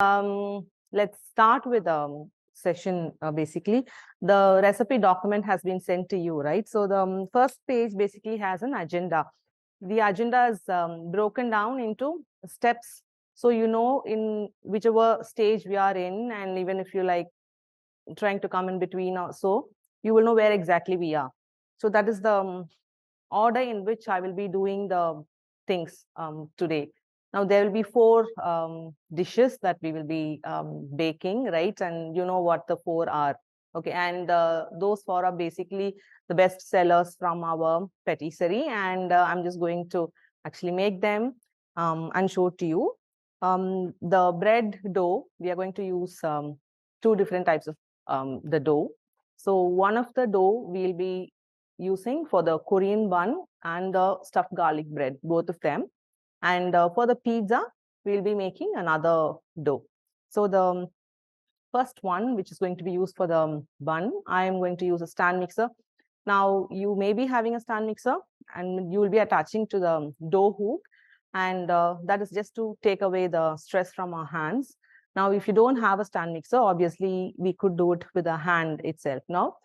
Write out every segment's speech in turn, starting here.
Let's start with session. Basically, the recipe document has been sent to you, right? So the first page basically has an agenda. The agenda is broken down into steps, so you know in whichever stage we are in, and even if you like trying to come in between or so, you will know where exactly we are. So that is the order in which I will be doing the things today. Now there will be four dishes that we will be baking, right? And you know what the four are. Okay, and those four are basically the best sellers from our patisserie, and I'm just going to actually make them and show to you. The bread dough, we are going to use two different types of the dough. So one of the dough we'll be using for the Korean bun and the stuffed garlic bread, both of them. And for the pizza, we'll be making another dough. So the first one, which is going to be used for the bun, I am going to use a stand mixer. Now, you may be having a stand mixer and you will be attaching to the dough hook. And that is just to take away the stress from our hands. Now, if you don't have a stand mixer, obviously, we could do it with a hand itself. Now,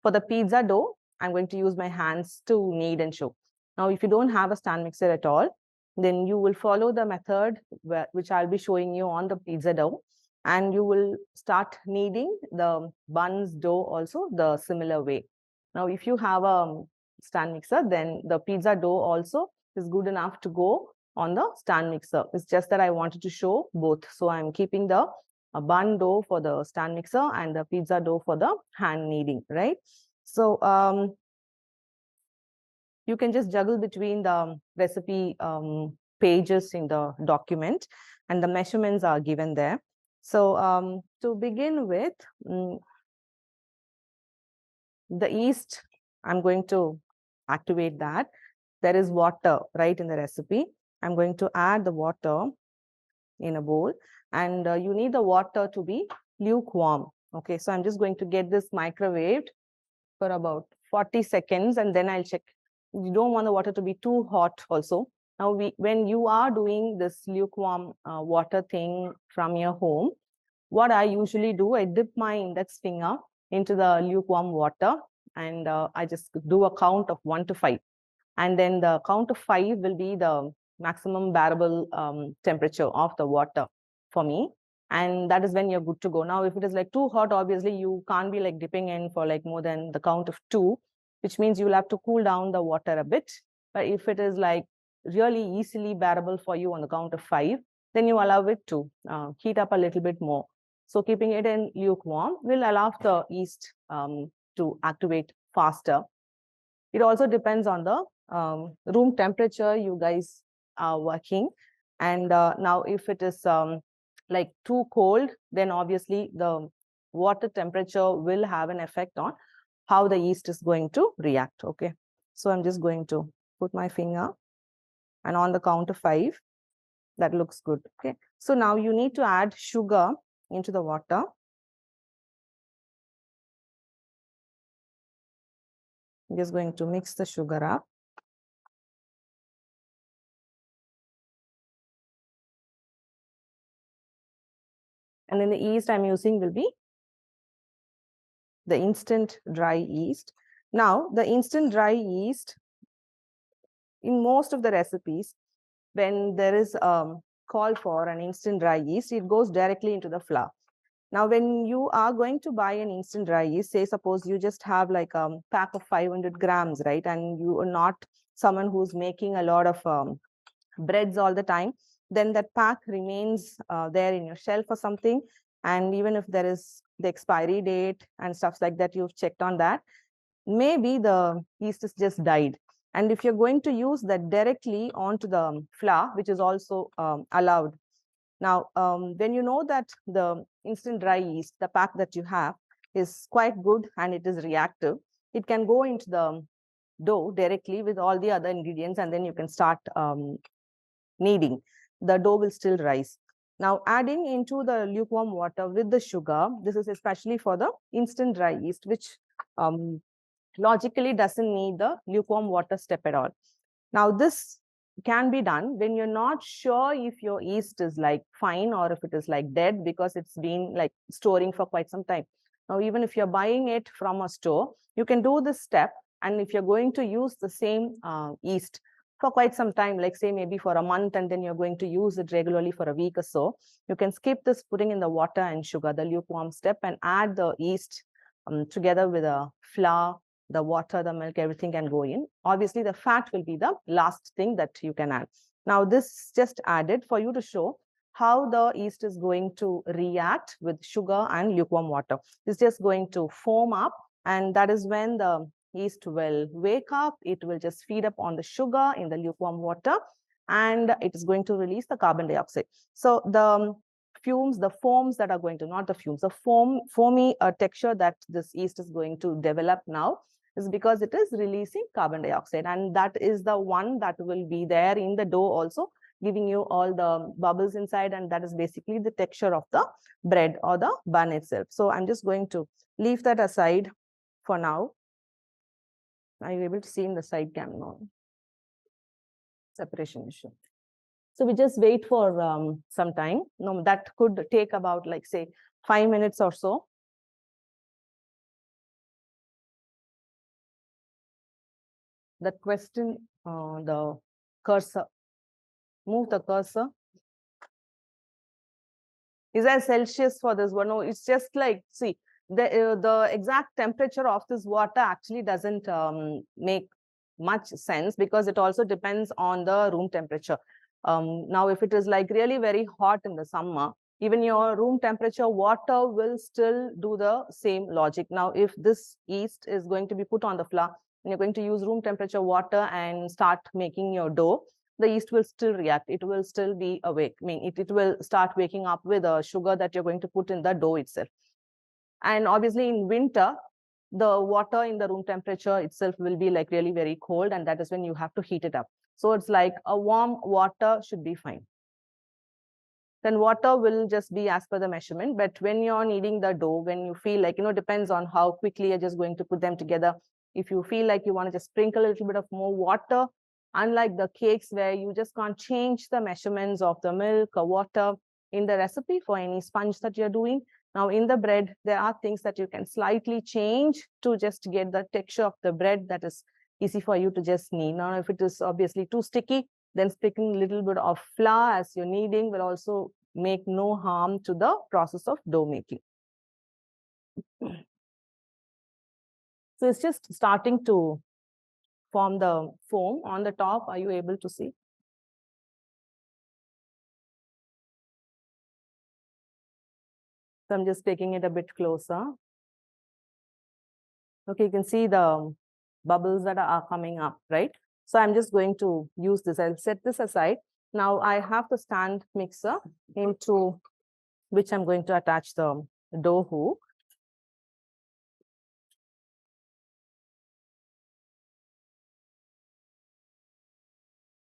for the pizza dough, I'm going to use my hands to knead and show. Now, if you don't have a stand mixer at all, then you will follow the method which I'll be showing you on the pizza dough. And you will start kneading the buns dough also the similar way. Now, if you have a stand mixer, then the pizza dough also is good enough to go on the stand mixer. It's just that I wanted to show both. So I'm keeping the bun dough for the stand mixer and the pizza dough for the hand kneading, right? So you can just juggle between the recipe pages in the document, and the measurements are given there. So to begin with, the yeast, I'm going to activate that. There is water right in the recipe. I'm going to add the water in a bowl, and you need the water to be lukewarm. Okay, so I'm just going to get this microwaved for about 40 seconds, and then I'll check. You don't want the water to be too hot also. Now, when you are doing this lukewarm water thing from your home, what I usually do, I dip my index finger into the lukewarm water, and I just do a count of 1 to 5. And then the count of 5 will be the maximum bearable temperature of the water for me. And that is when you're good to go. Now, if it is like too hot, obviously you can't be like dipping in for like more than the count of 2, which means you'll have to cool down the water a bit. But if it is like really easily bearable for you on the count of 5, then you allow it to heat up a little bit more. So keeping it in lukewarm will allow the yeast to activate faster. It also depends on the room temperature you guys are working. And now if it is like too cold, then obviously the water temperature will have an effect on how the yeast is going to react. Okay, so I'm just going to put my finger, and on the count of 5, that looks good. Okay, so now you need to add sugar into the water. I'm just going to mix the sugar up. And then the yeast I'm using will be the instant dry yeast. Now, the instant dry yeast, in most of the recipes, when there is call for an instant dry yeast, it goes directly into the flour. Now, when you are going to buy an instant dry yeast, say suppose you just have like a pack of 500 grams, right? And you are not someone who's making a lot of breads all the time, then that pack remains there in your shelf or something. And even if there is the expiry date and stuff like that, you've checked on that, maybe the yeast is just died. And if you're going to use that directly onto the flour, which is also allowed. Now, when you know that the instant dry yeast, the pack that you have, is quite good and it is reactive, it can go into the dough directly with all the other ingredients, and then you can start kneading. The dough will still rise. Now, adding into the lukewarm water with the sugar, this is especially for the instant dry yeast, which logically doesn't need the lukewarm water step at all. Now, this can be done when you're not sure if your yeast is like fine or if it is like dead because it's been like storing for quite some time. Now, even if you're buying it from a store, you can do this step. And if you're going to use the same yeast for quite some time, like say maybe for a month, and then you're going to use it regularly for a week or so, you can skip this putting in the water and sugar, the lukewarm step, and add the yeast together with a flour, the water, the milk, everything can go in. Obviously, the fat will be the last thing that you can add. Now, this just added for you to show how the yeast is going to react with sugar and lukewarm water. It's just going to foam up, and that is when the yeast will wake up. It will just feed up on the sugar in the lukewarm water, and it is going to release the carbon dioxide. So the fumes, the foams that are going to, not the fumes, the foamy texture that this yeast is going to develop now is because it is releasing carbon dioxide, and that is the one that will be there in the dough also, giving you all the bubbles inside, and that is basically the texture of the bread or the bun itself. So I'm just going to leave that aside for now. Are you able to see in the side cam now? Separation issue. So we just wait for some time. No, that could take about like say 5 minutes or so. The question, the cursor, move the cursor. Is there Celsius for this one? No, it's just like, see, the exact temperature of this water actually doesn't make much sense because it also depends on the room temperature. Now, if it is like really very hot in the summer, even your room temperature water will still do the same logic. Now, if this yeast is going to be put on the flour and you're going to use room temperature water and start making your dough, the yeast will still react. It will still be awake. I mean, it will start waking up with the sugar that you're going to put in the dough itself. And obviously in winter, the water in the room temperature itself will be like really very cold, and that is when you have to heat it up. So it's like a warm water should be fine. Then water will just be as per the measurement. But when you're kneading the dough, when you feel like, depends on how quickly you're just going to put them together. If you feel like you want to just sprinkle a little bit of more water, unlike the cakes where you just can't change the measurements of the milk or water in the recipe for any sponge that you're doing. Now in the bread, there are things that you can slightly change to just get the texture of the bread that is easy for you to just knead. Now, if it is obviously too sticky, then sprinkling a little bit of flour as you're kneading will also make no harm to the process of dough making. So it's just starting to form the foam on the top. Are you able to see? So I'm just taking it a bit closer. Okay, you can see the bubbles that are coming up, right? So I'm just going to use this. I'll set this aside. Now I have the stand mixer into which I'm going to attach the dough hoop.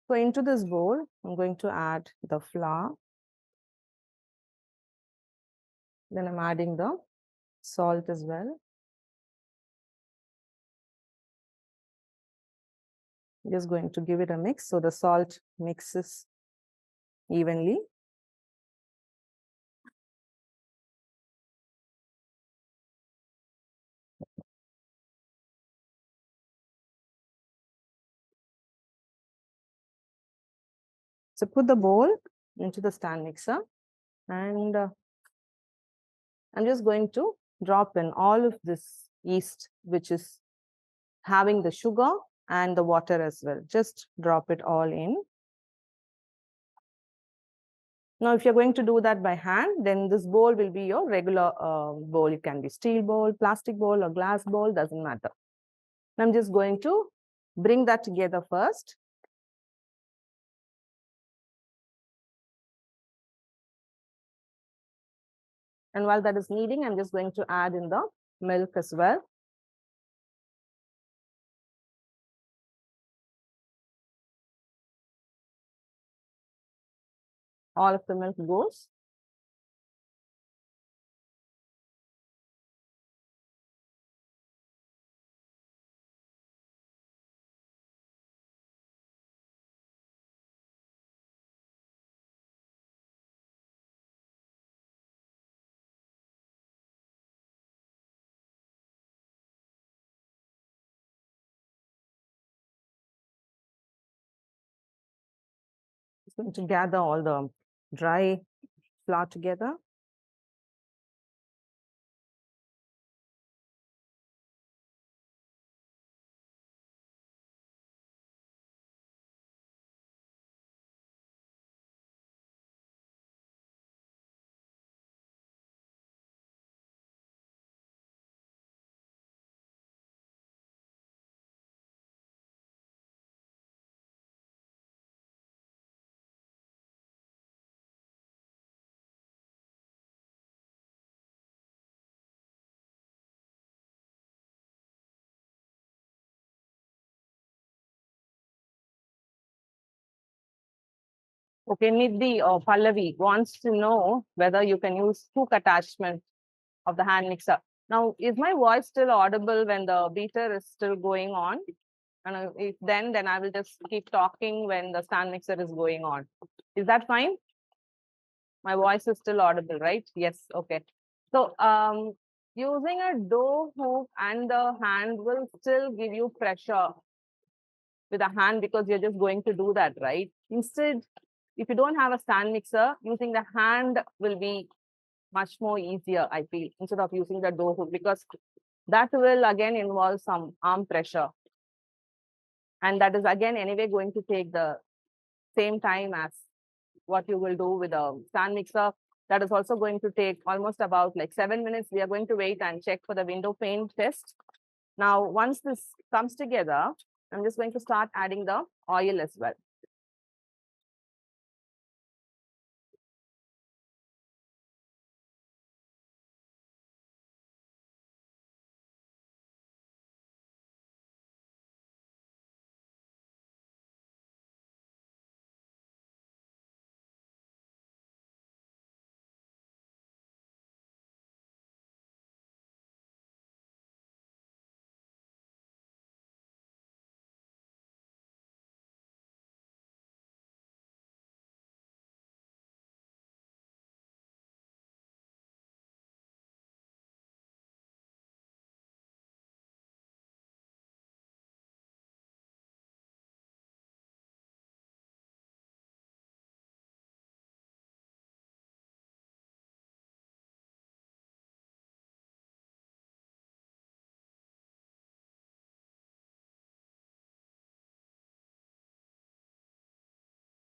So into this bowl, I'm going to add the flour. Then I'm adding the salt as well. Just going to give it a mix so the salt mixes evenly. So put the bowl into the stand mixer, and I'm just going to drop in all of this yeast, which is having the sugar and the water as well. Just drop it all in. Now, if you're going to do that by hand, then this bowl will be your regular bowl. It can be steel bowl, plastic bowl, or glass bowl, doesn't matter. I'm just going to bring that together first. And while that is kneading, I'm just going to add in the milk as well. All of the milk goes. Just going to gather all the dry flour together. Okay, Nidhi or Pallavi wants to know whether you can use hook attachment of the hand mixer. Now, is my voice still audible when the beater is still going on? And if then I will just keep talking when the stand mixer is going on. Is that fine? My voice is still audible, right? Yes. Okay. So, using a dough hook and the hand will still give you pressure with a hand because you're just going to do that, right? Instead, if you don't have a stand mixer, using the hand will be much more easier, I feel, instead of using the dough hook, because that will again involve some arm pressure. And that is again anyway going to take the same time as what you will do with a stand mixer. That is also going to take almost about like 7 minutes. We are going to wait and check for the window pane test. Now, once this comes together, I'm just going to start adding the oil as well.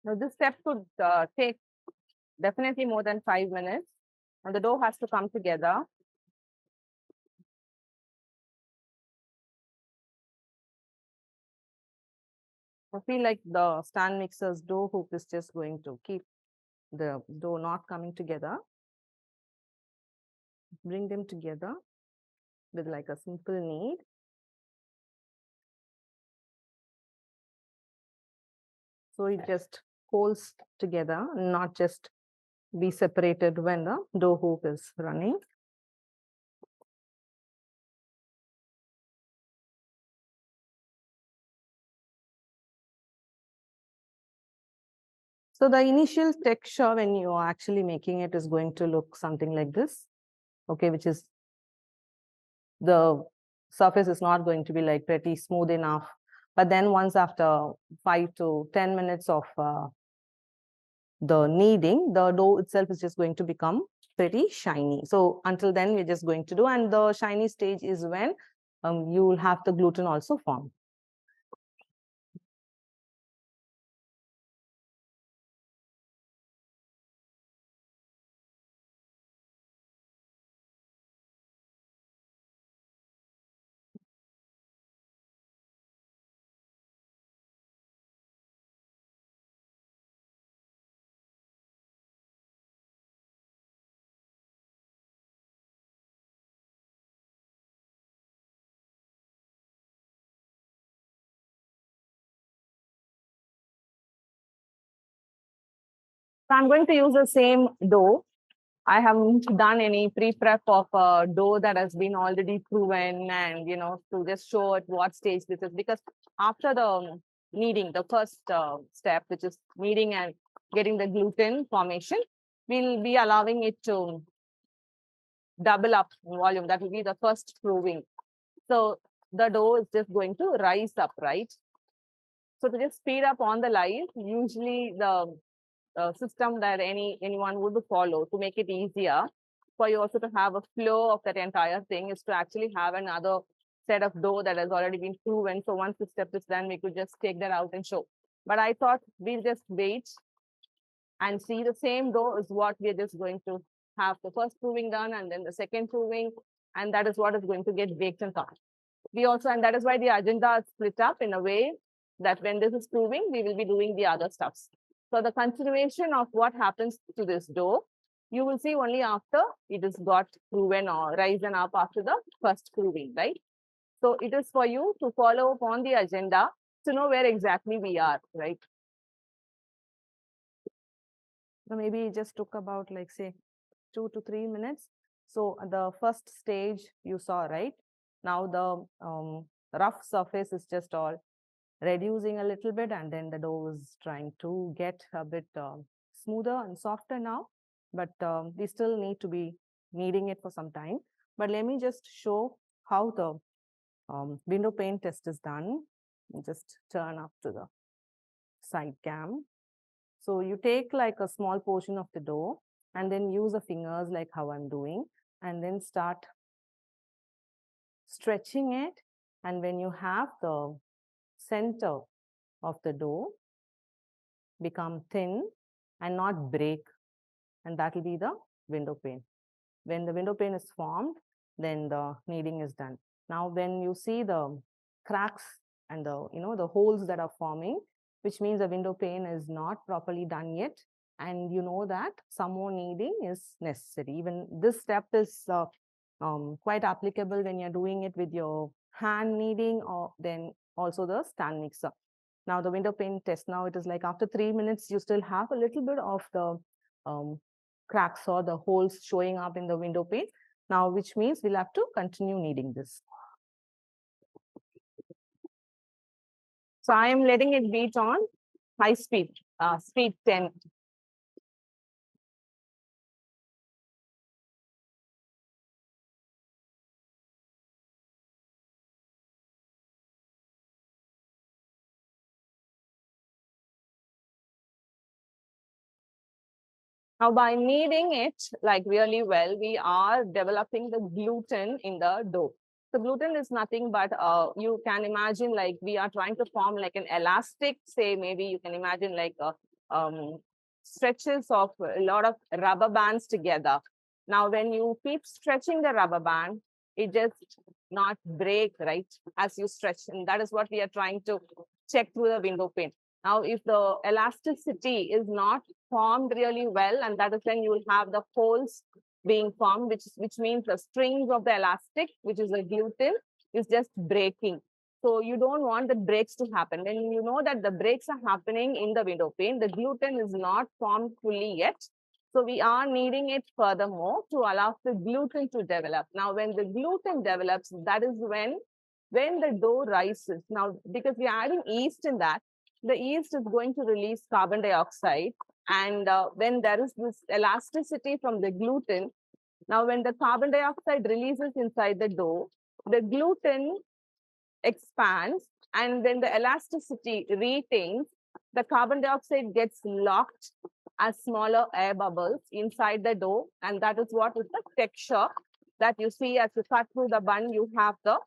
Now, this step could take definitely more than 5 minutes. And the dough has to come together. I feel like the stand mixer's dough hook is just going to keep the dough not coming together. Bring them together with like a simple knead. So it just holds together, not just be separated when the dough hook is running. So the initial texture when you are actually making it is going to look something like this, okay, which is the surface is not going to be like pretty smooth enough. But then once after 5 to 10 minutes of the kneading, the dough itself is just going to become pretty shiny. So until then, we're just going to do, and the shiny stage is when you will have the gluten also form. So I'm going to use the same dough. I haven't done any pre-prep of a dough that has been already proven, and to just show at what stage this is, because after the kneading, the first step, which is kneading and getting the gluten formation, we'll be allowing it to double up in volume. That will be the first proving. So the dough is just going to rise up, right? So to just speed up on the rise, usually the system that anyone would follow to make it easier for you also to have a flow of that entire thing is to actually have another set of dough that has already been proven. So once the step is done, we could just take that out and show. But I thought we'll just wait and see the same dough is what we're just going to have the first proving done and then the second proving, and that is what is going to get baked and cooked. We also, and that is why the agenda is split up in a way that when this is proving, we will be doing the other stuffs. So the continuation of what happens to this dough, you will see only after it is got proven or risen up after the first proving, right? So it is for you to follow up on the agenda to know where exactly we are, right? So maybe it just took about like say 2 to 3 minutes. So the first stage you saw, right? Now the rough surface is just all reducing a little bit, and then the dough is trying to get a bit smoother and softer now. But we still need to be kneading it for some time. But let me just show how the window pane test is done. Just turn up to the side cam. So you take like a small portion of the dough and then use the fingers like how I'm doing, and then start stretching it. And when you have the center of the dough become thin and not break, and that will be the window pane. When the window pane is formed, then the kneading is done. Now, when you see the cracks and the the holes that are forming, which means the window pane is not properly done yet, and you know that some more kneading is necessary. Even this step is quite applicable when you're doing it with your hand kneading or then also the stand mixer. Now the window pane test, now it is like after 3 minutes, you still have a little bit of the cracks or the holes showing up in the window pane. Now, which means we'll have to continue kneading this. So I am letting it beat on high speed, speed 10. Now, by kneading it like really well, we are developing the gluten in the dough. So gluten is nothing but you can imagine like we are trying to form like an elastic, say maybe you can imagine like stretches of a lot of rubber bands together. Now, when you keep stretching the rubber band, it just not break, right? As you stretch, and that is what we are trying to check through the window pane. Now, if the elasticity is not formed really well, and that is when you will have the holes being formed, which means the strings of the elastic, which is the gluten, is just breaking. So you don't want the breaks to happen. When you know that the breaks are happening in the window pane, the gluten is not formed fully yet. So we are kneading it furthermore to allow the gluten to develop. Now, when the gluten develops, that is when the dough rises. Now, because we are adding yeast in that, the yeast is going to release carbon dioxide. And when there is this elasticity from the gluten, now when the carbon dioxide releases inside the dough, the gluten expands, and when the elasticity retains, the carbon dioxide gets locked as smaller air bubbles inside the dough, and that is what is the texture that you see as you cut through the bun. You have the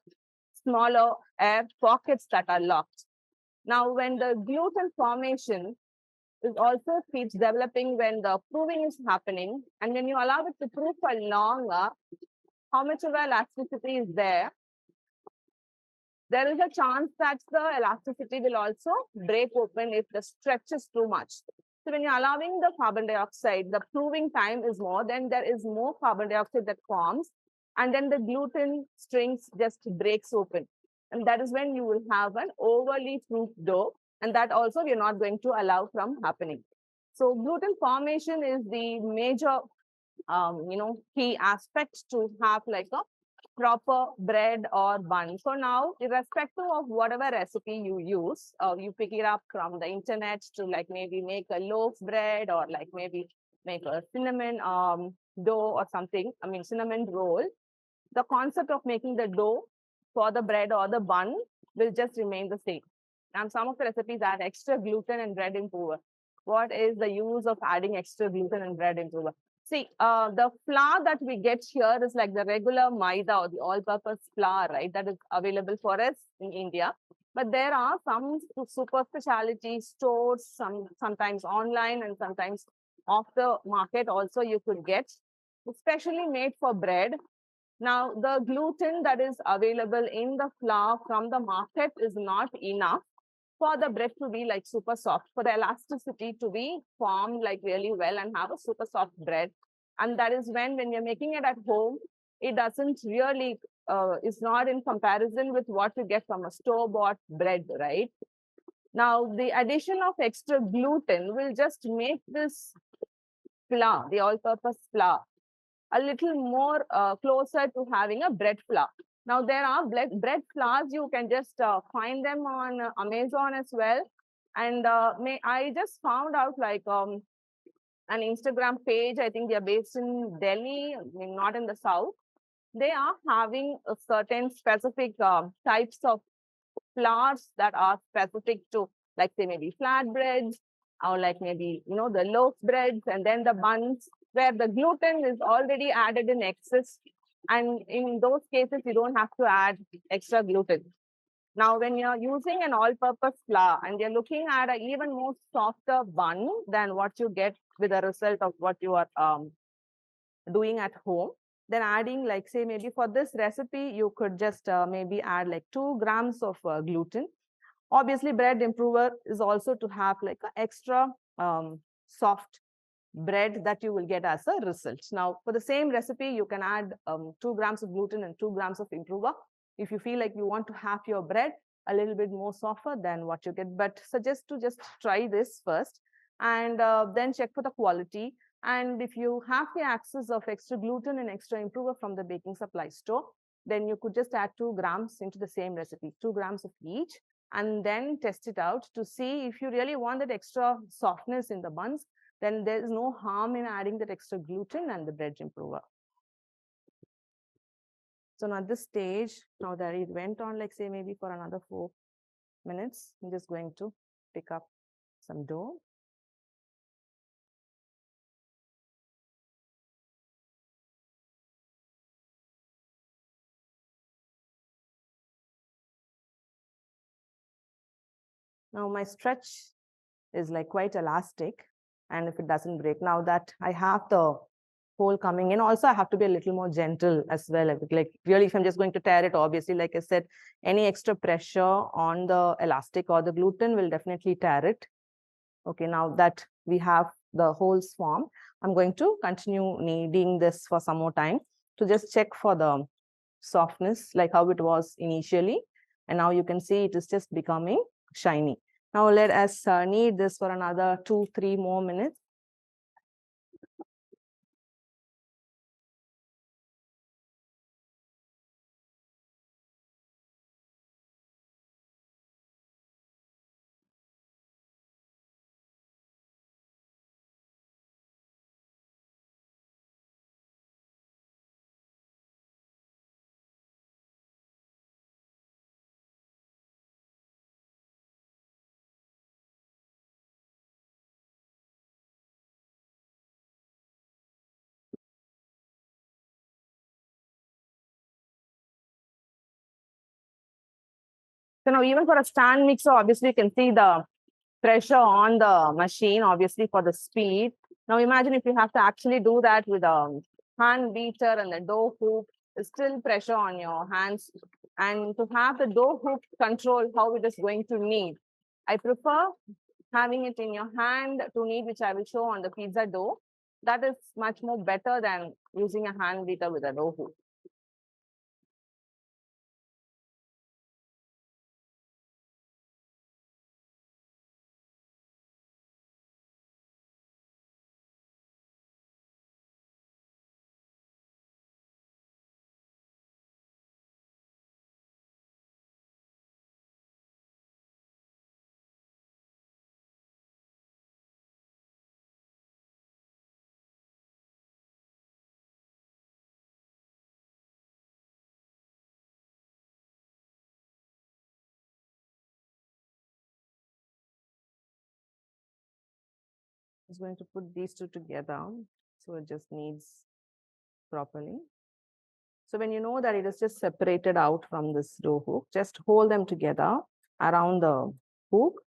smaller air pockets that are locked. Now, when the gluten formation is also keeps developing when the proving is happening, and when you allow it to prove for longer, how much of elasticity is there? There is a chance that the elasticity will also break open if the stretch is too much. So when you're allowing the carbon dioxide, the proving time is more, then there is more carbon dioxide that forms, and then the gluten strings just breaks open. And that is when you will have an overly proofed dough, and that also we're not going to allow from happening. So gluten formation is the major, key aspect to have like a proper bread or bun. So now, irrespective of whatever recipe you use, you pick it up from the internet to like maybe make a loaf bread or like maybe make a cinnamon dough or something. I mean, cinnamon roll. The concept of making the dough for the bread or the bun will just remain the same. And some of the recipes add extra gluten and bread improver. what is the use of adding extra gluten in bread improver? See, the flour that we get here is like the regular maida or the all-purpose flour, right? That is available for us in India. But there are some super specialty stores, sometimes online and sometimes off the market also you could get, especially made for bread. Now, the gluten that is available in the flour from the market is not enough for the bread to be like super soft, for the elasticity to be formed like really well and have a super soft bread. And that is when you're making it at home, it doesn't really, is not in comparison with what you get from a store-bought bread, right? Now, the addition of extra gluten will just make this flour, the all-purpose flour, a little more closer to having a bread flour. Now, there are bread flours, you can just find them on Amazon as well. And I just found out like an Instagram page, I think they are based in Delhi, not in the South. They are having a certain specific types of flours that are specific to, like say maybe flatbreads or like maybe, the loaf breads and then the buns where the gluten is already added in excess. And in those cases, you don't have to add extra gluten. Now, when you're using an all-purpose flour and you're looking at an even more softer bun than what you get with the result of what you are doing at home, then adding like say maybe for this recipe, you could just maybe add like 2 grams of gluten. Obviously, bread improver is also to have like an extra soft bread that you will get as a result. Now, for the same recipe, you can add 2 grams of gluten and 2 grams of improver. If you feel like you want to have your bread a little bit more softer than what you get, but suggest to just try this first and then check for the quality. And if you have the access of extra gluten and extra improver from the baking supply store, then you could just add 2 grams into the same recipe, 2 grams of each, and then test it out to see if you really want that extra softness in the buns, then there is no harm in adding that extra gluten and the bread improver. So now at this stage, now that it went on like say maybe for another 4 minutes, I'm just going to pick up some dough. Now my stretch is like quite elastic, and if it doesn't break, now that I have the hole coming in, also I have to be a little more gentle as well. Like really, if I'm just going to tear it, obviously, like I said, any extra pressure on the elastic or the gluten will definitely tear it. Okay, now that we have the holes formed, I'm going to continue kneading this for some more time to just check for the softness, like how it was initially. And now you can see it is just becoming shiny. Now let us knead this for another 2-3 more minutes. So now even for a stand mixer, obviously you can see the pressure on the machine, obviously for the speed. Now imagine if you have to actually do that with a hand beater and the dough hoop, there's still pressure on your hands. And to have the dough hoop control how it is going to knead, I prefer having it in your hand to knead, which I will show on the pizza dough. That is much more better than using a hand beater with a dough hoop. Just going to put these two together. So it just kneads properly. So when you know that it is just separated out from this dough hook, just hold them together around the hook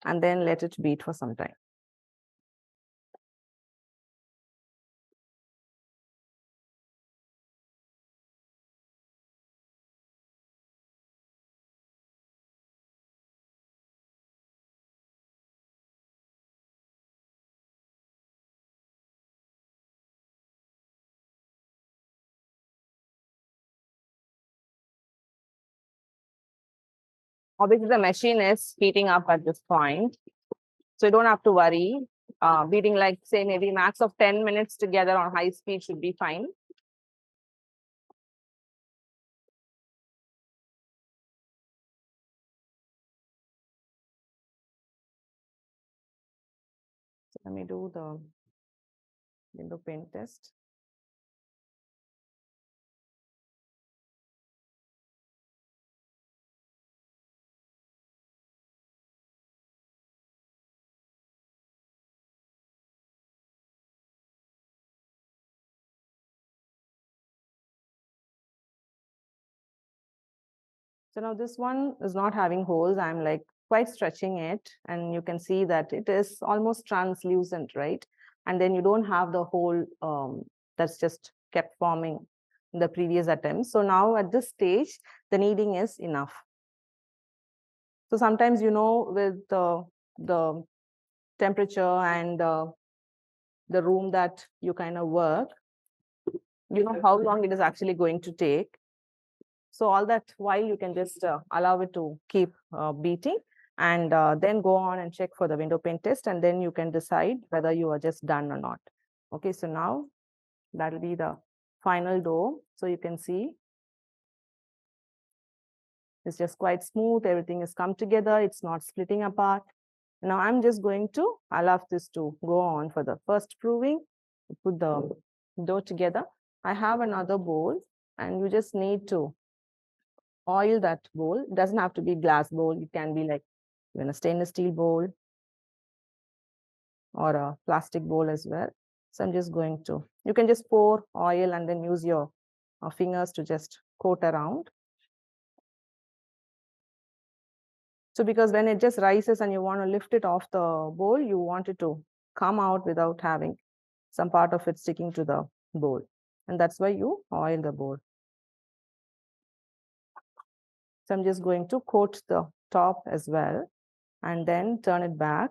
and then let it beat for some time. Obviously, the machine is heating up at this point. So you don't have to worry. Beating like say maybe max of 10 minutes together on high speed should be fine. So let me do the window pane test. So now this one is not having holes. I'm like quite stretching it and you can see that it is almost translucent, right? And then you don't have the hole that's just kept forming in the previous attempts. So now at this stage, the kneading is enough. So sometimes, you know, with the temperature and the room that you kind of work, you know how long it is actually going to take. So all that while you can just allow it to keep beating and then go on and check for the window pane test and then you can decide whether you are just done or not. Okay, so now that will be the final dough. So you can see it's just quite smooth. Everything has come together. It's not splitting apart. Now I'm just going to allow this to go on for the first proving. Put the dough together. I have another bowl and you just need to oil that bowl. It doesn't have to be glass bowl. It can be like even a stainless steel bowl or a plastic bowl as well. So I'm just going to, you can just pour oil and then use your fingers to just coat around. So because when it just rises and you want to lift it off the bowl, you want it to come out without having some part of it sticking to the bowl. And that's why you oil the bowl. So I'm just going to coat the top as well and then turn it back.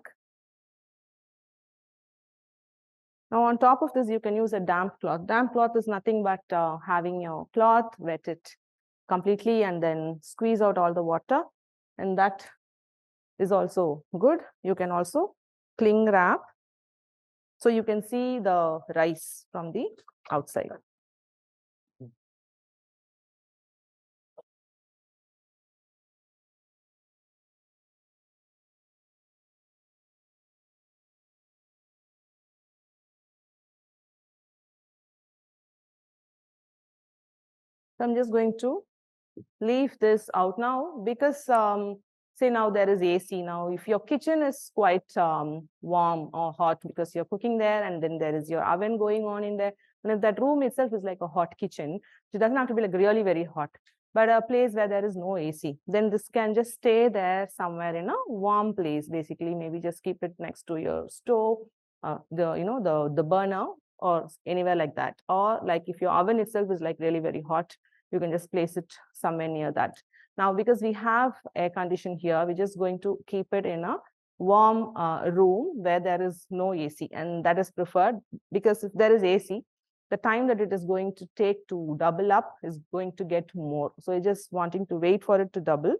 Now on top of this, you can use a damp cloth. Damp cloth is nothing but having your cloth, wet it completely and then squeeze out all the water. And that is also good. You can also cling wrap so you can see the rice from the outside. So I'm just going to leave this out now because say now there is AC now. If your kitchen is quite warm or hot because you're cooking there and then there is your oven going on in there. And if that room itself is like a hot kitchen, it doesn't have to be like really very hot, but a place where there is no AC, then this can just stay there somewhere in a warm place. Basically, maybe just keep it next to your stove, the burner or anywhere like that. Or like if your oven itself is like really very hot, you can just place it somewhere near that. Now, because we have air condition here, we're just going to keep it in a warm room where there is no AC, and that is preferred because if there is AC, the time that it is going to take to double up is going to get more. So you're just wanting to wait for it to double.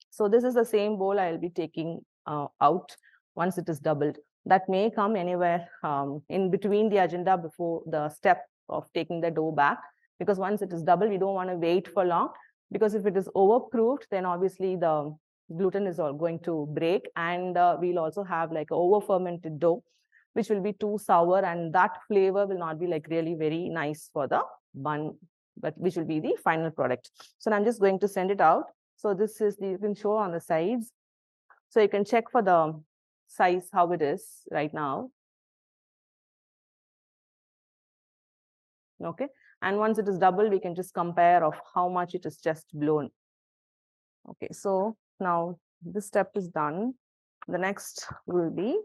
So this is the same bowl I'll be taking out once it is doubled. That may come anywhere in between the agenda before the step of taking the dough back, because once it is doubled, we don't want to wait for long, because if it is overproofed, then obviously the gluten is all going to break, and we'll also have like over fermented dough, which will be too sour, and that flavor will not be like really very nice for the bun, but which will be the final product. So I'm just going to send it out. So this is the, you can show on the sides. So you can check for the size, how it is right now. Okay. And once it is doubled, we can just compare of how much it is just blown. Okay. So now this step is done. The next will be,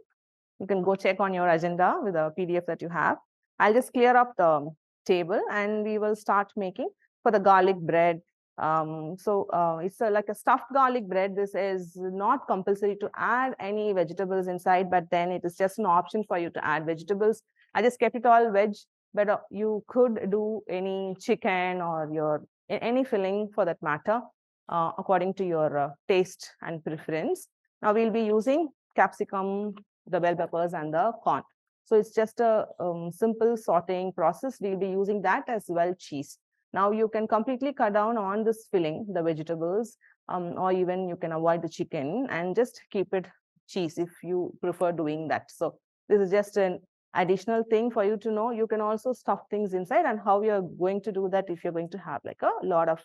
you can go check on your agenda with a PDF that you have. I'll just clear up the table and we will start making for the garlic bread. It's like a stuffed garlic bread. This is not compulsory to add any vegetables inside, but then it is just an option for you to add vegetables. I just kept it all veg, but you could do any chicken or any filling for that matter, according to your taste and preference. Now we'll be using capsicum, the bell peppers and the corn. So it's just a simple sauteing process. We'll be using that as well cheese. Now you can completely cut down on this filling, the vegetables, or even you can avoid the chicken and just keep it cheese if you prefer doing that. So this is just an additional thing for you to know. You can also stuff things inside, and how you're going to do that if you're going to have like a lot of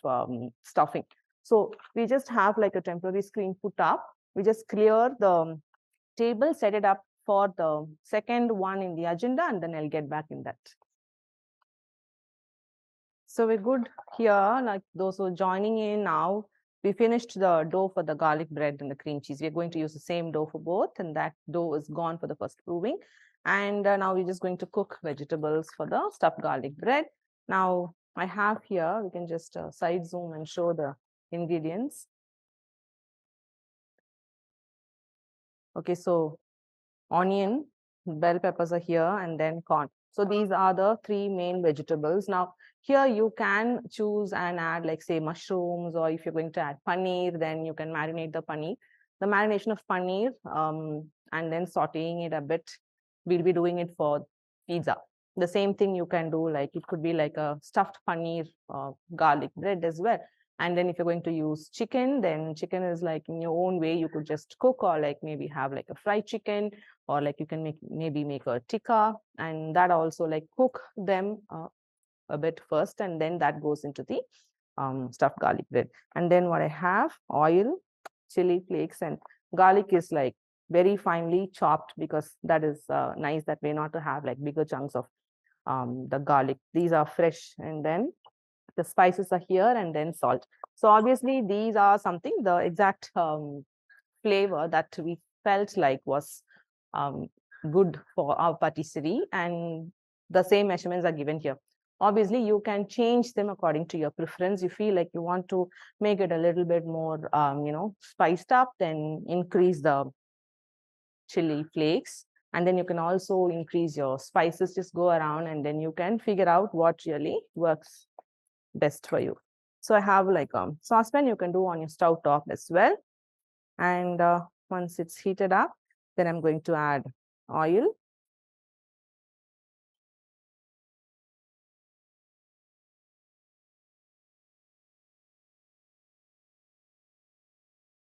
stuffing. So we just have like a temporary screen put up. We just clear the table, set it up for the second one in the agenda, and then I'll get back in that. So we're good here, like those who are joining in now. We finished the dough for the garlic bread and the cream cheese. We're going to use the same dough for both, and that dough is gone for the first proving. And now we're just going to cook vegetables for the stuffed garlic bread. Now I have here, we can just side zoom and show the ingredients. Okay, so onion, bell peppers are here, and then corn. So these are the three main vegetables. Now here you can choose and add like say mushrooms, or if you're going to add paneer, then you can marinate the paneer. The marination of paneer and then sauteing it a bit, we'll be doing it for pizza. The same thing you can do, like it could be like a stuffed paneer garlic bread as well. And then if you're going to use chicken, then chicken is like in your own way, you could just cook, or like maybe have like a fried chicken, or like you can maybe make a tikka, and that also like cook them a bit first, and then that goes into the stuffed garlic bread. And then what I have, oil, chili flakes, and garlic is like very finely chopped, because that is nice that way, not to have like bigger chunks of the garlic. These are fresh, and then the spices are here, and then salt. So obviously these are something, the exact flavor that we felt like was good for our patisserie, and the same measurements are given here. Obviously you can change them according to your preference. You feel like you want to make it a little bit more spiced up, then increase the chili flakes, and then you can also increase your spices. Just go around and then you can figure out what really works best for you. So I have like a saucepan you can do on your stove top as well. And once it's heated up, then I'm going to add oil.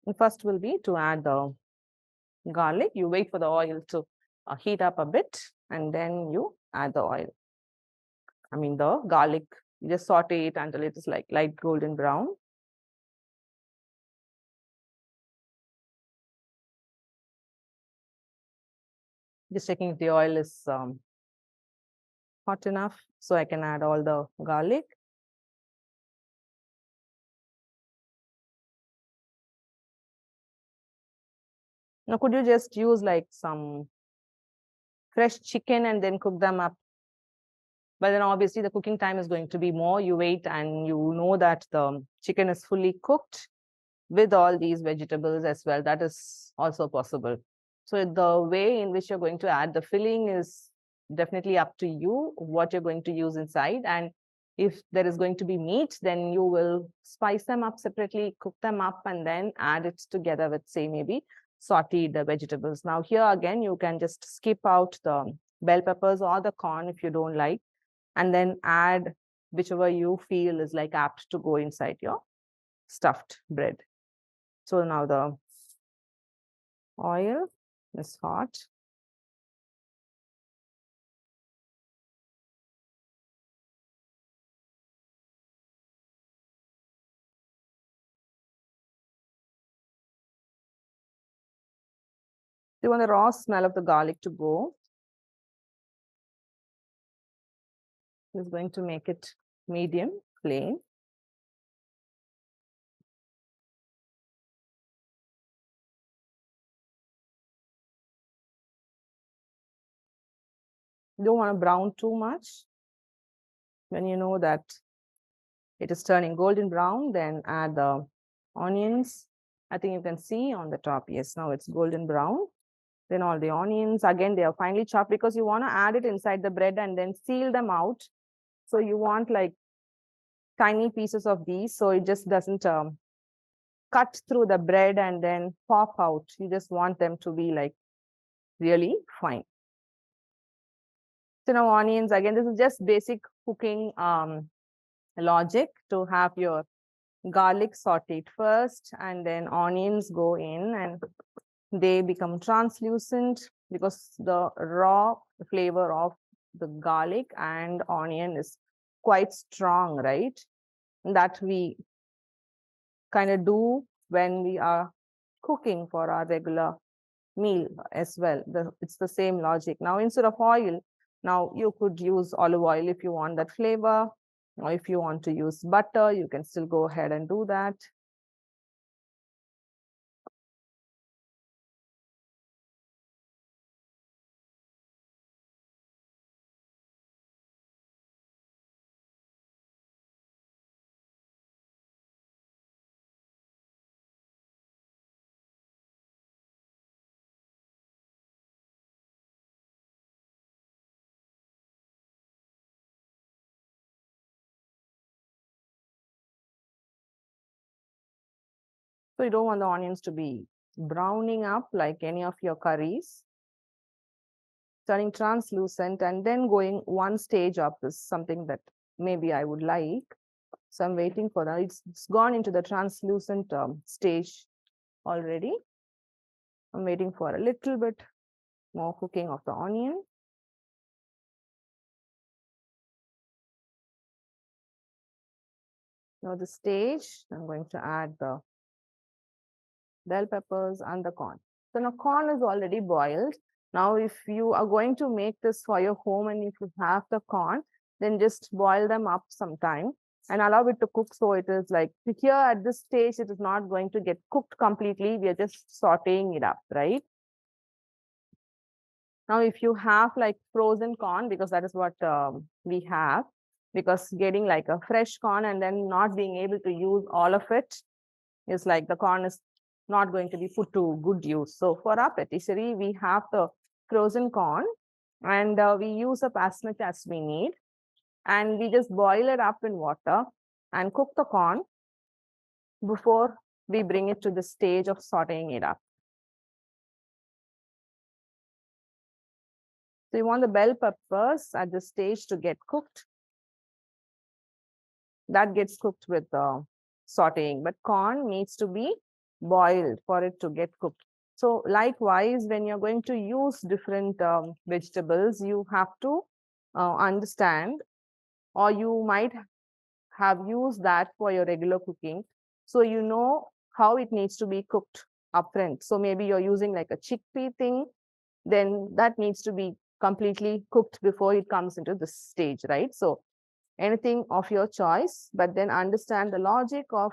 And first will be to add the garlic. You wait for the oil to heat up a bit, and then you add the oil. I mean the garlic, you just saute it until it is like light golden brown. Just checking if the oil is hot enough, so I can add all the garlic. Now, could you just use like some fresh chicken and then cook them up? But then obviously the cooking time is going to be more. You wait and you know that the chicken is fully cooked with all these vegetables as well. That is also possible. So the way in which you're going to add the filling is definitely up to you, what you're going to use inside. And if there is going to be meat, then you will spice them up separately, cook them up, and then add it together with, say, maybe sauteed vegetables. Now here again, you can just skip out the bell peppers or the corn if you don't like, and then add whichever you feel is like apt to go inside your stuffed bread. So now the oil is hot. You want the raw smell of the garlic to go. Just going to make it medium flame. You don't want to brown too much. When you know that it is turning golden brown, then add the onions. I think you can see on the top. Yes, now it's golden brown. Then all the onions, again, they are finely chopped because you want to add it inside the bread and then seal them out. So you want like tiny pieces of these so it just doesn't cut through the bread and then pop out. You just want them to be like really fine. So now onions, again, this is just basic cooking logic to have your garlic sauteed first and then onions go in and they become translucent because the raw flavor of the garlic and onion is quite strong, right? That we kind of do when we are cooking for our regular meal as well. It's the same logic. Now, instead of oil, now you could use olive oil if you want that flavor, or if you want to use butter, you can still go ahead and do that. So you don't want the onions to be browning up like any of your curries. Turning translucent and then going one stage up is something that maybe I would like. So I'm waiting for that. It's gone into the translucent stage already. I'm waiting for a little bit more cooking of the onion. Now the stage, I'm going to add the bell peppers and the corn. So now corn is already boiled. Now, if you are going to make this for your home and if you have the corn, then just boil them up sometime and allow it to cook. So it is like here at this stage, it is not going to get cooked completely. We are just sauteing it up, right? Now, if you have like frozen corn, because that is what we have, because getting like a fresh corn and then not being able to use all of it is like the corn is not going to be put to good use. So for our patisserie, we have the frozen corn and we use up as much as we need. And we just boil it up in water and cook the corn before we bring it to the stage of sauteing it up. So you want the bell peppers at this stage to get cooked. That gets cooked with sauteing, but corn needs to be boiled for it to get cooked. So likewise, when you're going to use different vegetables, you have to understand, or you might have used that for your regular cooking. So you know how it needs to be cooked upfront. So maybe you're using like a chickpea thing, then that needs to be completely cooked before it comes into this stage, right? So anything of your choice, but then understand the logic of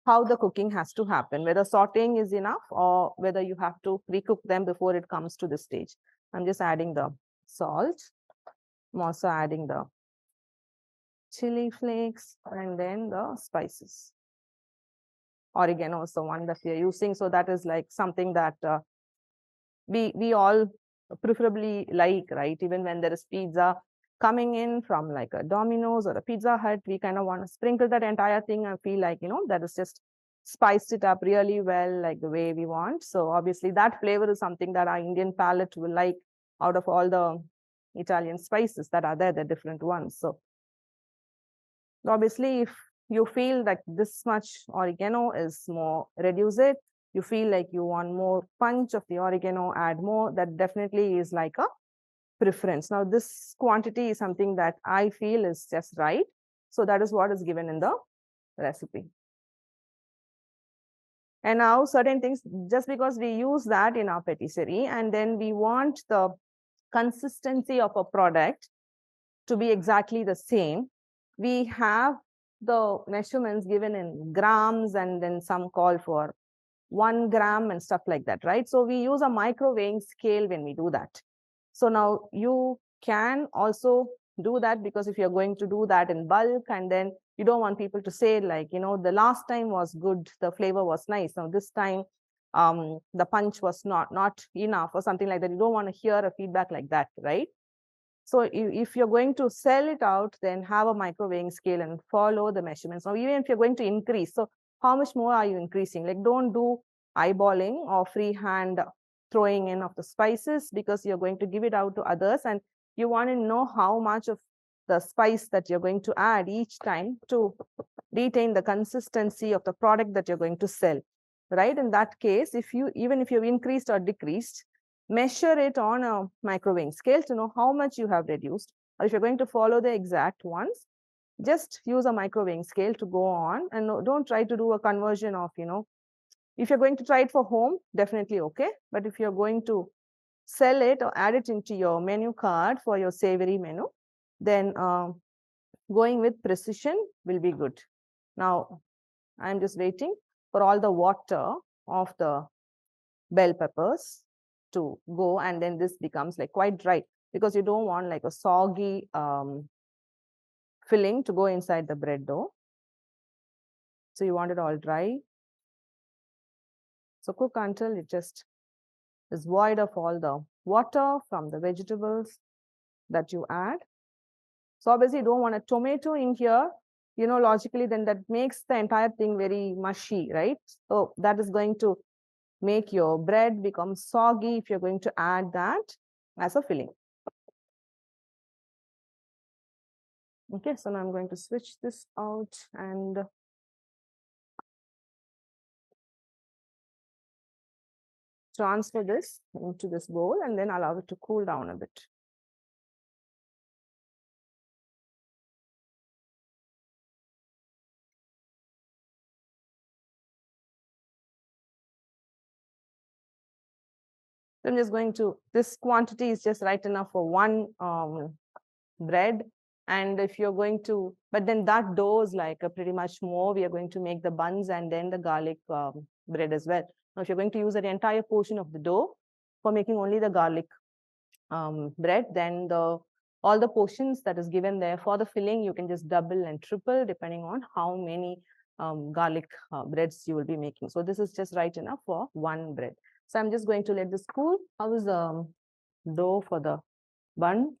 how the cooking has to happen, whether sauteing is enough or whether you have to pre-cook them before it comes to the stage. I'm just adding the salt. I'm also adding the chili flakes and then the spices. Oregano is the one that we are using. So that is like something that we all preferably like, right? Even when there is pizza coming in from like a Domino's or a Pizza Hut, we kind of want to sprinkle that entire thing and feel like, that is just spiced it up really well, like the way we want. So obviously that flavor is something that our Indian palate will like out of all the Italian spices that are there, the different ones. So obviously, if you feel that this much oregano is more, reduce it. You feel like you want more punch of the oregano, add more. That definitely is like a preference. Now, this quantity is something that I feel is just right. So that is what is given in the recipe. And now certain things, just because we use that in our patisserie, and then we want the consistency of a product to be exactly the same, we have the measurements given in grams and then some call for 1 gram and stuff like that, right? So we use a micro weighing scale when we do that. So now you can also do that, because if you're going to do that in bulk and then you don't want people to say like, you know, the last time was good, the flavor was nice, now this time the punch was not enough or something like that. You don't want to hear a feedback like that, right? So if you're going to sell it out, then have a micro weighing scale and follow the measurements. Now, even if you're going to increase, so how much more are you increasing? Like, don't do eyeballing or freehand throwing in of the spices, because you're going to give it out to others and you want to know how much of the spice that you're going to add each time to retain the consistency of the product that you're going to sell, right? In that case, even if you've increased or decreased, measure it on a micro weighing scale to know how much you have reduced. Or if you're going to follow the exact ones, just use a micro weighing scale to go on, and don't try to do a conversion of, you know, if you're going to try it for home, definitely okay. But if you're going to sell it or add it into your menu card for your savory menu, then going with precision will be good. Now, I'm just waiting for all the water of the bell peppers to go, and then this becomes like quite dry, because you don't want like a soggy filling to go inside the bread dough. So you want it all dry. So cook until it just is void of all the water from the vegetables that you add. So obviously you don't want a tomato in here, you know, logically, then that makes the entire thing very mushy, right? So that is going to make your bread become soggy if you're going to add that as a filling. Okay, so now I'm going to switch this out and transfer this into this bowl and then allow it to cool down a bit. So I'm just going to, this quantity is just right enough for one bread. And if you're going to, but then that dough is like pretty much more. We are going to make the buns and then the garlic bread as well. Now, if you're going to use the entire portion of the dough for making only the garlic bread, then all the portions that is given there for the filling, you can just double and triple depending on how many garlic breads you will be making. So this is just right enough for one bread. So I'm just going to let this cool. How is the dough for the bun?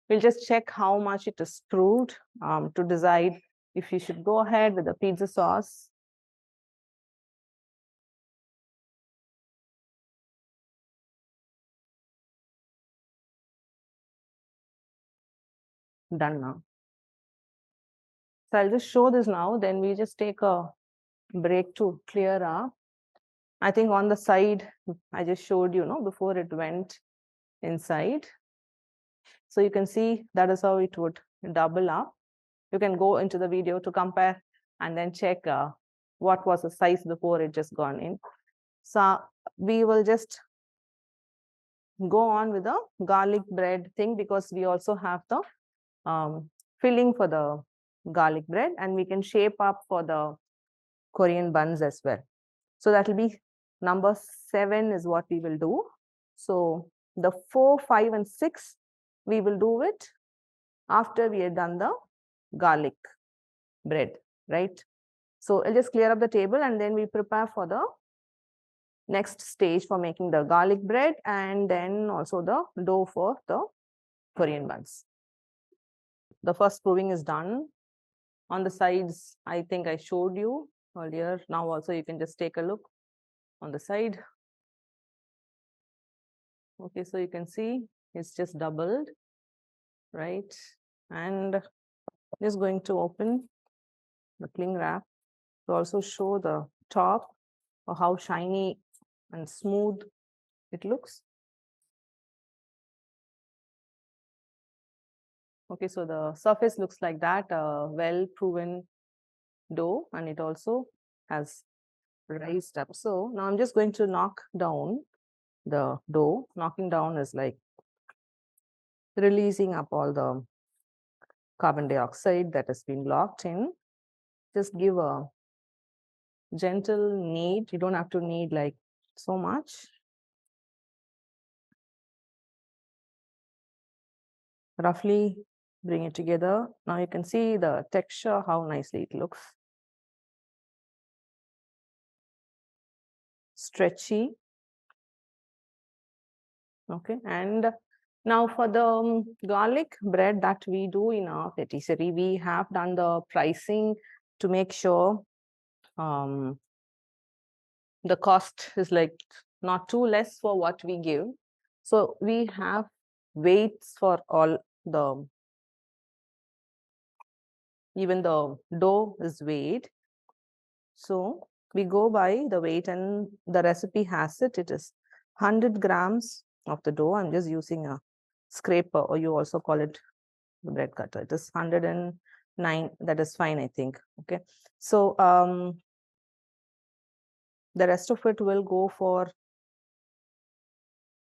We'll just check how much it is screwed to decide if you should go ahead with the pizza sauce. Done now. So I'll just show this now, then we just take a break to clear up. I think on the side, I just showed you, before it went inside. So you can see that is how it would double up. You can go into the video to compare and then check what was the size before it just gone in. So we will just go on with the garlic bread thing, because we also have the filling for the garlic bread, and we can shape up for the Korean buns as well. So that will be number 7 is what we will do. So the 4, 5, and 6, we will do it after we have done the garlic bread, right? So I'll just clear up the table and then we prepare for the next stage for making the garlic bread and then also the dough for the Korean buns. The first proving is done. On the sides, I think I showed you earlier. Now also you can just take a look on the side. Okay, so you can see it's just doubled, right? And just going to open the cling wrap to also show the top or how shiny and smooth it looks. Okay, so the surface looks like that, well-proven dough, and it also has raised up. So now I'm just going to knock down the dough. Knocking down is like releasing up all the carbon dioxide that has been locked in. Just give a gentle knead. You don't have to knead like so much. Roughly bring it together. Now you can see the texture, how nicely it looks. Stretchy. Okay, and now for the garlic bread that we do in our patisserie, we have done the pricing to make sure the cost is like not too less for what we give. So we have weights for all the, even the dough is weighed. So we go by the weight and the recipe has it. It is 100 grams of the dough. I'm just using a scraper, or you also call it the bread cutter. It is 109. That is fine, I think. Okay. So the rest of it will go for,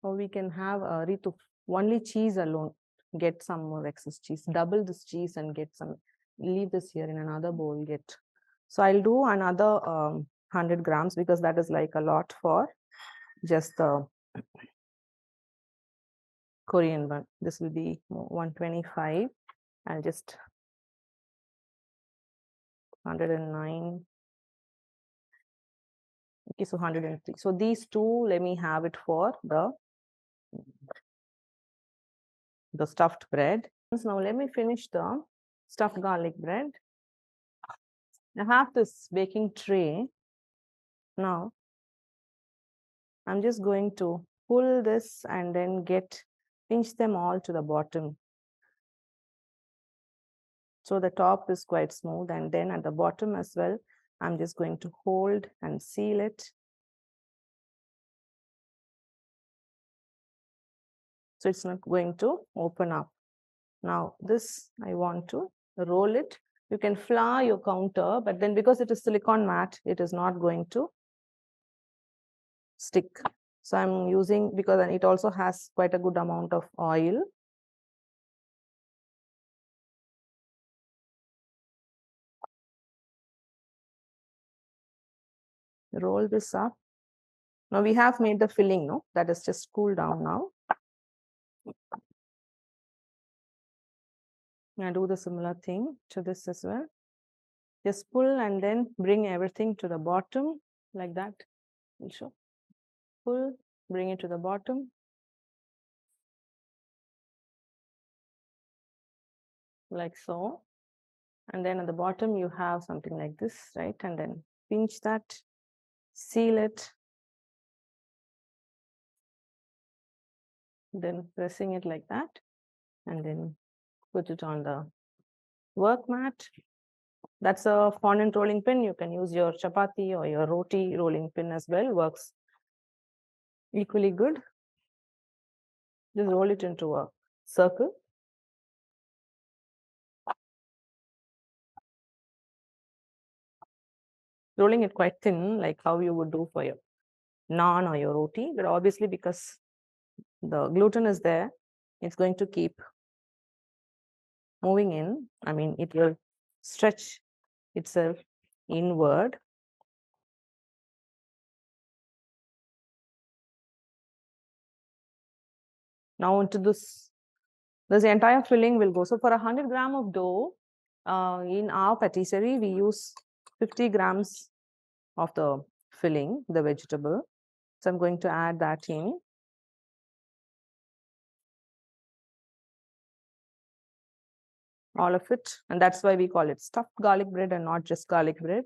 or we can have Ritu, only cheese alone. Get some more excess cheese. Double this cheese and get some. Leave this here in another bowl. Get. So I'll do another 100 grams because that is like a lot for just the Korean one. This will be 125. I'll just 109. Okay, so 103. So these two, let me have it for the stuffed bread. Now let me finish the stuffed garlic bread. I have this baking tray. Now I'm just going to pull this and then pinch them all to the bottom. So the top is quite smooth, and then at the bottom as well, I'm just going to hold and seal it. So it's not going to open up. Now this, I want to roll it. You can flour your counter, but then because it is silicone mat, it is not going to stick. So I'm using, because it also has quite a good amount of oil. Roll this up. Now we have made the filling, no? That is just cooled down now. I do the similar thing to this as well. Just pull and then bring everything to the bottom like that. I'll show. Pull, bring it to the bottom. Like so. And then at the bottom, you have something like this, right? And then pinch that, seal it. Then pressing it like that. And then put it on the work mat. That's a fondant rolling pin. You can use your chapati or your roti rolling pin as well. Works equally good. Just roll it into a circle. Rolling it quite thin, like how you would do for your naan or your roti. But obviously, because the gluten is there, it's going to keep moving in. I mean, it will stretch itself inward. Now into this entire filling will go. So for 100 gram of dough, in our patisserie, we use 50 grams of the filling, the vegetable. So I'm going to add that in. All of it. And that's why we call it stuffed garlic bread and not just garlic bread.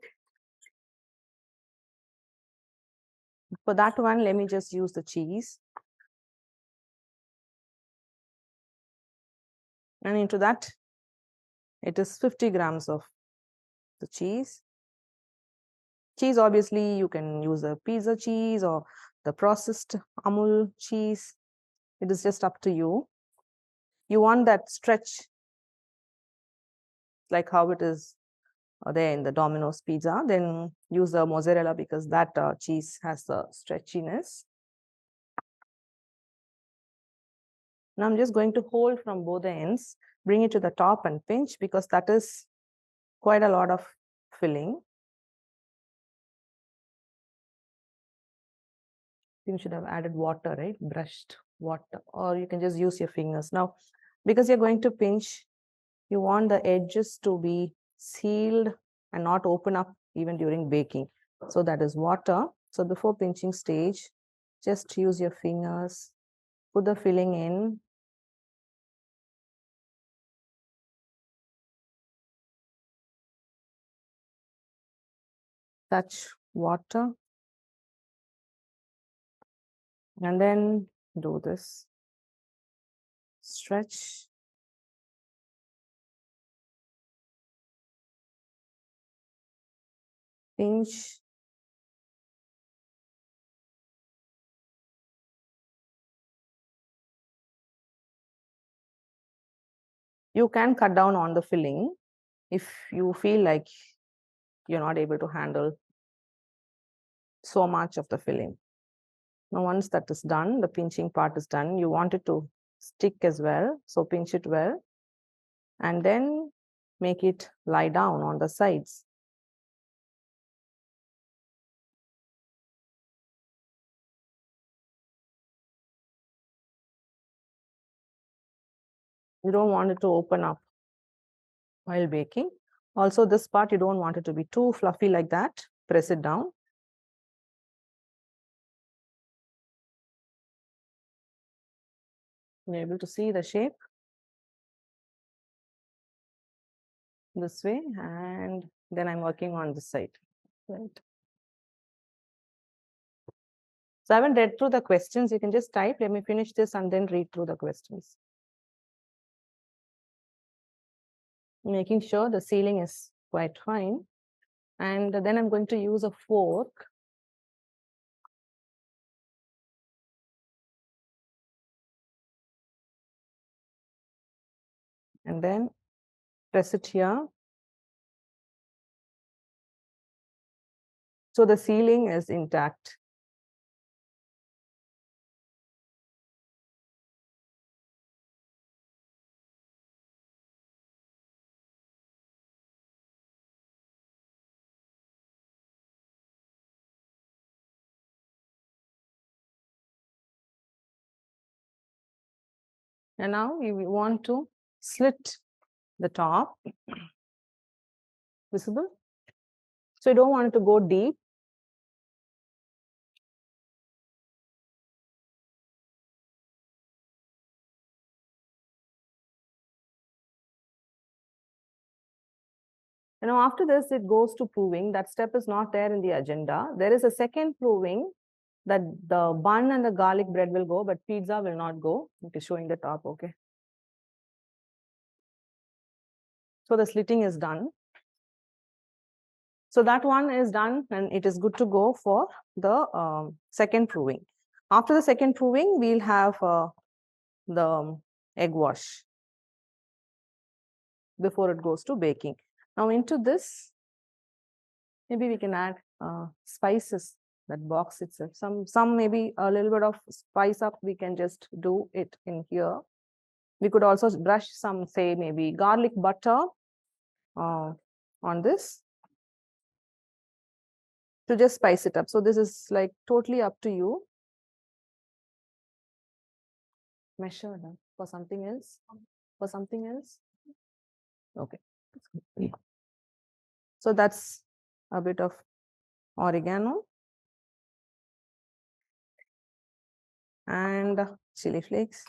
For that one, let me just use the cheese. And into that, it is 50 grams of the cheese. Cheese, obviously, you can use a pizza cheese or the processed Amul cheese. It is just up to you. You want that stretch, like how it is there in the Domino's pizza, then use the mozzarella because that cheese has the stretchiness. Now I'm just going to hold from both the ends, bring it to the top and pinch, because that is quite a lot of filling. You should have added water, right? Brushed water, or you can just use your fingers. Now, because you're going to pinch, you want the edges to be sealed and not open up even during baking. So that is water. So before pinching stage, just use your fingers, put the filling in. Touch water. And then do this. Stretch. Pinch. You can cut down on the filling if you feel like you're not able to handle so much of the filling. Now, once that is done, the pinching part is done, you want it to stick as well. So pinch it well and then make it lie down on the sides. You don't want it to open up while baking. Also, this part, you don't want it to be too fluffy like that. Press it down. You're able to see the shape this way, and then I'm working on this side. Right. So I haven't read through the questions. You can just type. Let me finish this and then read through the questions. Making sure the sealing is quite fine. And then I'm going to use a fork. And then press it here. So the sealing is intact. And now we want to slit the top. Visible? So you don't want it to go deep. You know, after this, it goes to proving. That step is not there in the agenda. There is a second proving that the bun and the garlic bread will go, but pizza will not go. It is showing the top, okay. So the slitting is done. So that one is done and it is good to go for the second proving. After the second proving, we'll have the egg wash before it goes to baking. Now into this, maybe we can add spices, that box itself. Some maybe a little bit of spice up, we can just do it in here. We could also brush some, say maybe garlic butter on this to just spice it up. So this is like totally up to you. Measure for something else. For something else. Okay. So that's a bit of oregano and chili flakes.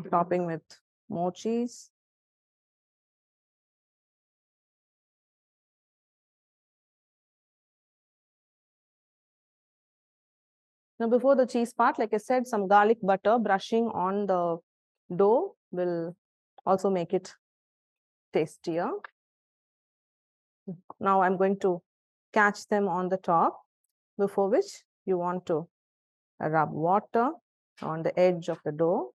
Topping with more cheese. Now, before the cheese part, like I said, some garlic butter brushing on the dough will also make it tastier. Now I'm going to catch them on the top, before which you want to rub water on the edge of the dough.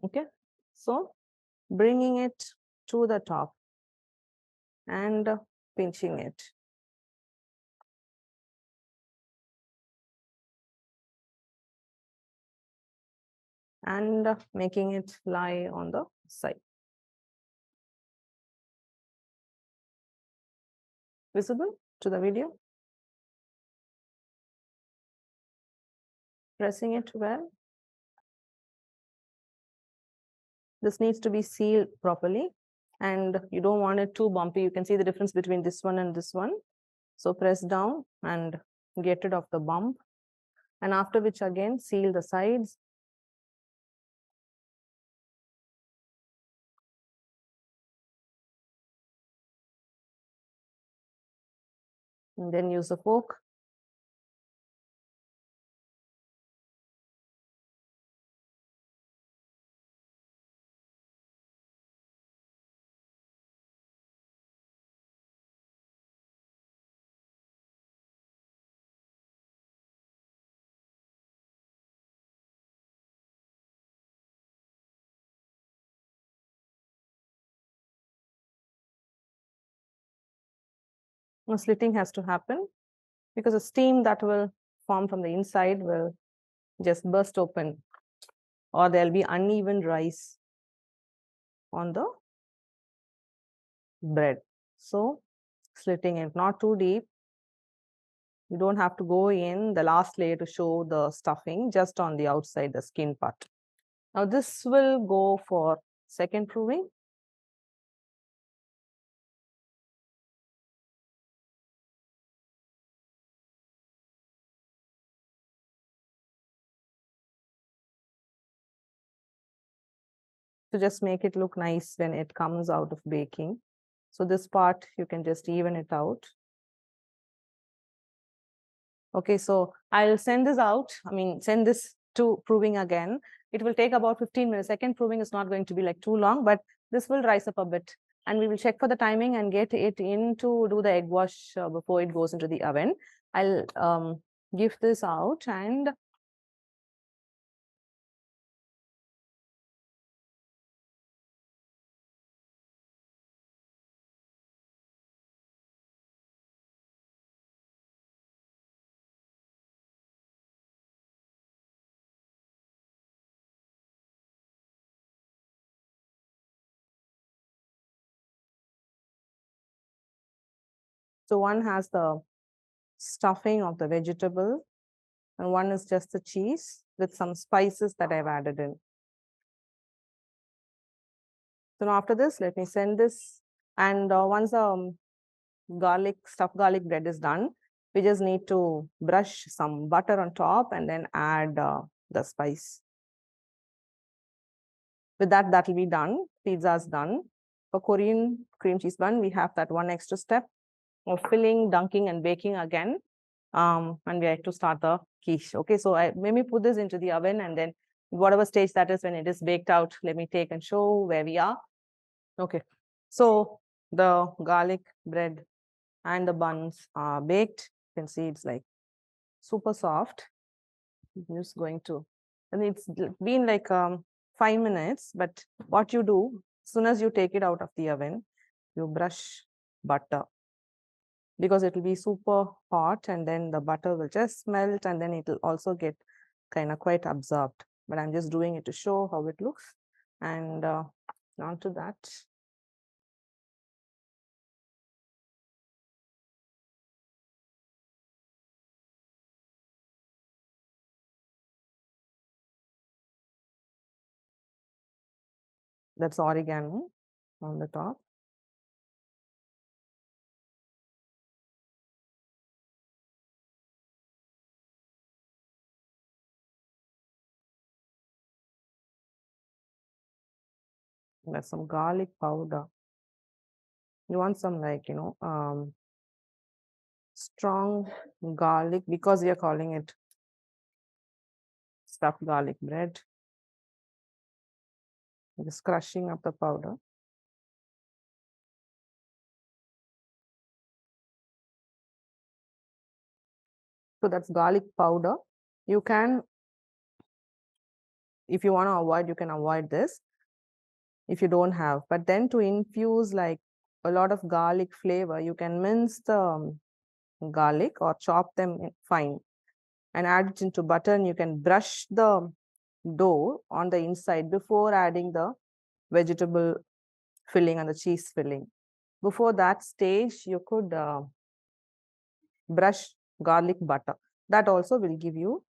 Okay, so bringing it to the top and pinching it. And making it lie on the side. Visible to the video? Pressing it well. This needs to be sealed properly and you don't want it too bumpy. You can see the difference between this one and this one. So press down and get rid of the bump, and after which again seal the sides. And then use a fork. Now, slitting has to happen because the steam that will form from the inside will just burst open, or there'll be uneven rise on the bread. So slitting it not too deep. You don't have to go in the last layer to show the stuffing, just on the outside, the skin part. Now this will go for second proving. To just make it look nice when it comes out of baking. So this part, you can just even it out. Okay, so I'll send this out. Send this to proving again. It will take about 15 minutes. Second proving is not going to be like too long, but this will rise up a bit. And we will check for the timing and get it in to do the egg wash before it goes into the oven. I'll give this out and so one has the stuffing of the vegetable and one is just the cheese with some spices that I've added in. So now after this, let me send this. And once the stuffed garlic bread is done, we just need to brush some butter on top and then add the spice. With that, that will be done. Pizza's done. For Korean cream cheese bun, we have that one extra step of filling, dunking, and baking again. And we have to start the quiche. Okay, so let me put this into the oven, and then whatever stage that is, when it is baked out, let me take and show where we are. Okay, so the garlic bread and the buns are baked. You can see it's like super soft. I'm just going to, and it's been like 5 minutes, but what you do, as soon as you take it out of the oven, you brush butter, because it will be super hot and then the butter will just melt and then it will also get kind of quite absorbed. But I'm just doing it to show how it looks. And on to that. That's oregano on the top. There's some garlic powder. You want some, like, strong garlic, because we are calling it stuffed garlic bread. Just crushing up the powder. So that's garlic powder. You can if you want to avoid, you can avoid this if you don't have. But then to infuse like a lot of garlic flavor, you can mince the garlic or chop them fine and add it into butter, and you can brush the dough on the inside before adding the vegetable filling and the cheese filling. Before that stage, you could brush garlic butter. That also will give you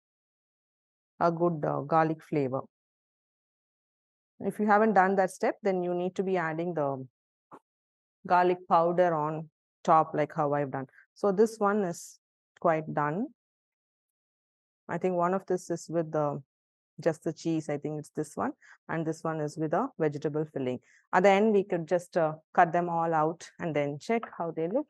a good garlic flavor. If you haven't done that step, then you need to be adding the garlic powder on top, like how I've done. So this one is quite done. I think one of this is with the just the cheese. I think it's this one, and this one is with a vegetable filling. At the end, we could just cut them all out and then check how they look.